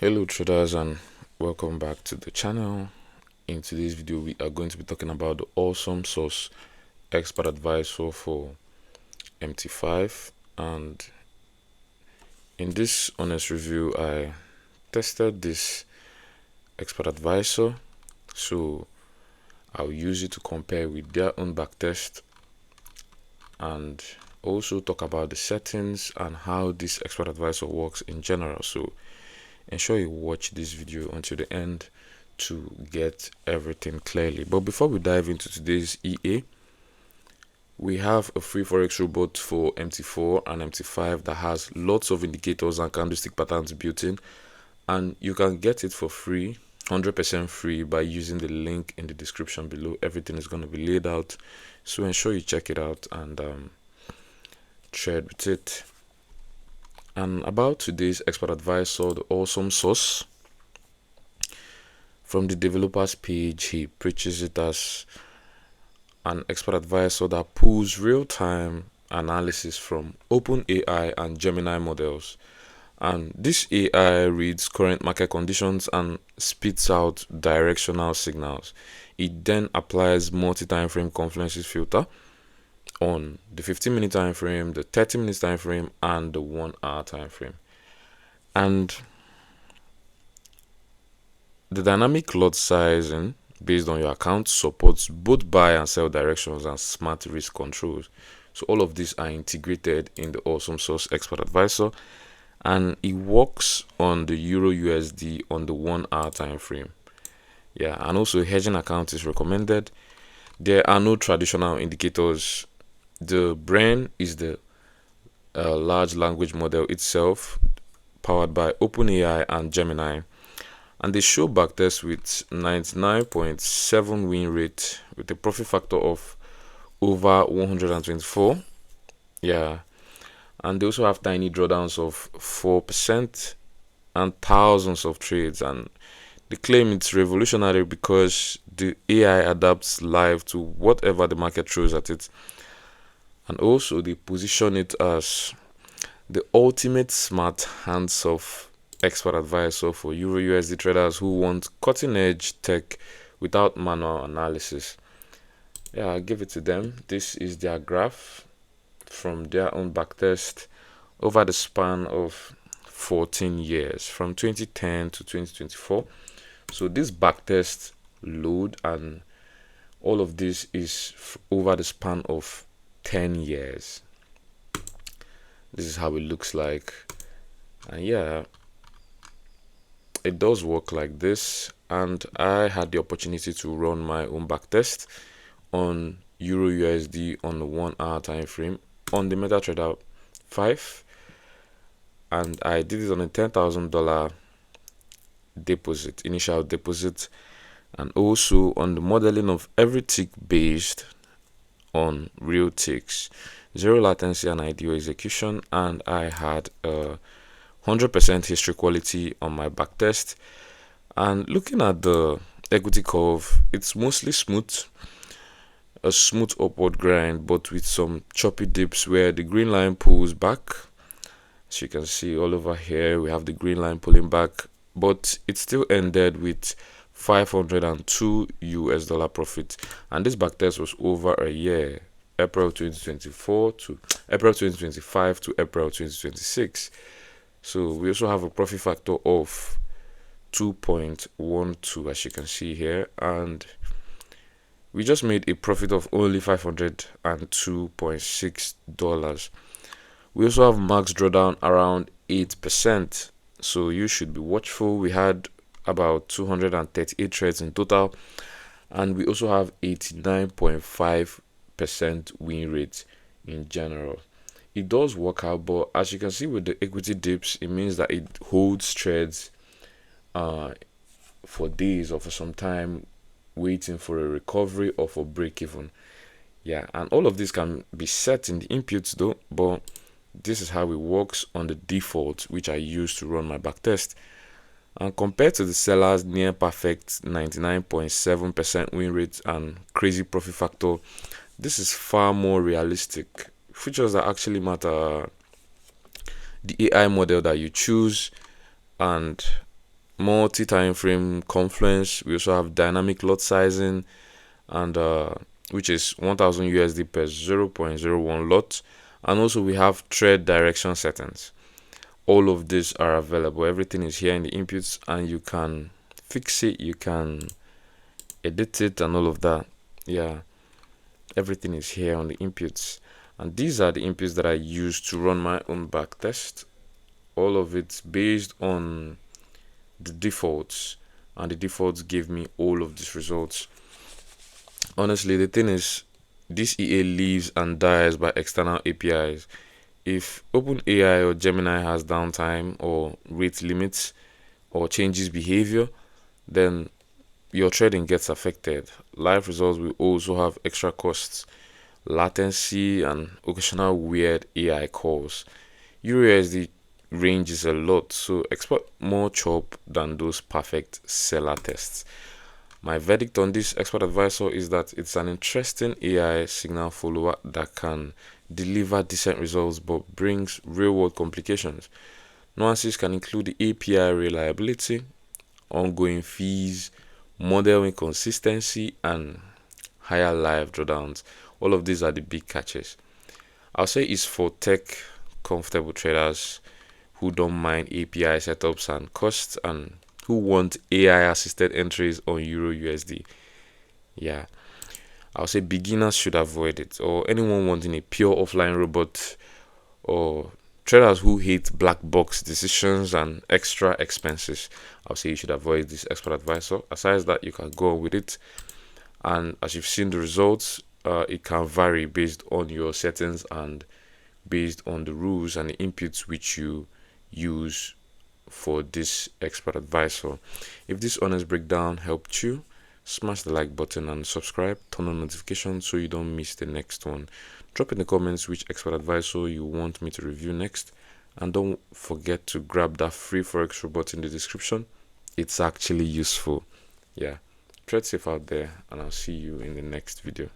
Hello traders, and welcome back to the channel. In today's video we are going to be talking about the Awesome Sauce Expert Advisor for MT5, and in this honest review I tested this Expert Advisor, so I'll use it to compare with their own backtest and also talk about the settings and how this Expert Advisor works in general. So ensure you watch this video until the end to get everything clearly. But before we dive into today's EA, we have a free Forex robot for MT4 and MT5 that has lots of indicators and candlestick patterns built in, and you can get it for free, 100% free, by using the link in the description below. Everything is going to be laid out, so ensure you check it out and trade with it. And about today's Expert Advisor, the Awesome Sauce, from the developer's page, he preaches it as an Expert Advisor that pulls real-time analysis from OpenAI and Gemini models. And this AI reads current market conditions and spits out directional signals. It then applies multi-timeframe confluences filter on the 15-minute time frame, the 30-minute time frame, and the 1-hour time frame. And the dynamic lot sizing based on your account supports both buy and sell directions and smart risk controls. So all of these are integrated in the Awesome Sauce Expert Advisor, and it works on the EURUSD on the 1-hour time frame. Yeah, and also hedging account is recommended. There are no traditional indicators. The brain is the large language model itself, powered by OpenAI and Gemini, and they show backtests with 99.7 win rate with a profit factor of over 124. Yeah, and they also have tiny drawdowns of 4% and thousands of trades, and they claim it's revolutionary because the AI adapts live to whatever the market throws at it. And also they position it as the ultimate smart hands-off expert advisor for EURUSD traders who want cutting-edge tech without manual analysis. Yeah, I'll give it to them. This is their graph from their own backtest over the span of 14 years, from 2010 to 2024. So this backtest load and all of this is over the span of 10 years. This is how it looks like, and yeah, it does work like this. And I had the opportunity to run my own backtest on EURUSD on the 1-hour time frame on the MetaTrader 5, and I did it on a $10,000 deposit, initial deposit, and also on the modeling of every tick based on real ticks, zero latency and ideal execution, and I had 100% history quality on my backtest. And looking at the equity curve, it's mostly smooth, a smooth upward grind, but with some choppy dips where the green line pulls back. As you can see all over here, we have the green line pulling back, but it still ended with $502 profit, and this backtest was over a year, April 2024 to April 2025 to April 2026. So we also have a profit factor of 2.12, as you can see here, and we just made a profit of only $502.6. We also have max drawdown around 8%, so you should be watchful. We had about 238 trades in total, and we also have 89.5% win rate in general. It does work out, but as you can see with the equity dips, it means that it holds trades for days or for some time, waiting for a recovery or for break even. Yeah, and all of this can be set in the inputs though, but this is how it works on the default, which I use to run my backtest. And compared to the seller's near perfect 99.7% win rate and crazy profit factor, this is far more realistic. Features that actually matter: the AI model that you choose and multi-timeframe confluence. We also have dynamic lot sizing, and which is 1000 USD per 0.01 lot, and also we have trade direction settings. All of these are available. Everything is here in the inputs, and you can fix it, you can edit it, and all of that. Yeah, everything is here on the inputs, and these are the inputs that I use to run my own backtest. All of it's based on the defaults, and the defaults give me all of these results. Honestly, the thing is, this EA lives and dies by external APIs. If OpenAI or Gemini has downtime or rate limits or changes behavior, then your trading gets affected. Live results will also have extra costs, latency, and occasional weird AI calls. EURUSD ranges a lot, so expect more chop than those perfect seller tests. My verdict on this expert advisor is that it's an interesting AI signal follower that can deliver decent results but brings real world complications. Nuances can include the API reliability, ongoing fees, model inconsistency, and higher live drawdowns. All of these are the big catches. I'll say it's for tech comfortable traders who don't mind API setups and costs, and who want AI assisted entries on Euro USD. Yeah, I'll say beginners should avoid it, or anyone wanting a pure offline robot, or traders who hate black box decisions and extra expenses. I'll say you should avoid this expert advisor. Aside that, you can go on with it, and as you've seen the results, it can vary based on your settings and based on the rules and the inputs which you use for this expert advisor. If this honest breakdown helped you, smash the like button and subscribe, turn on notifications so you don't miss the next one. Drop in the comments which expert advisor you want me to review next, and don't forget to grab that free Forex robot in the description. It's actually useful. Yeah, trade safe out there, and I'll see you in the next video.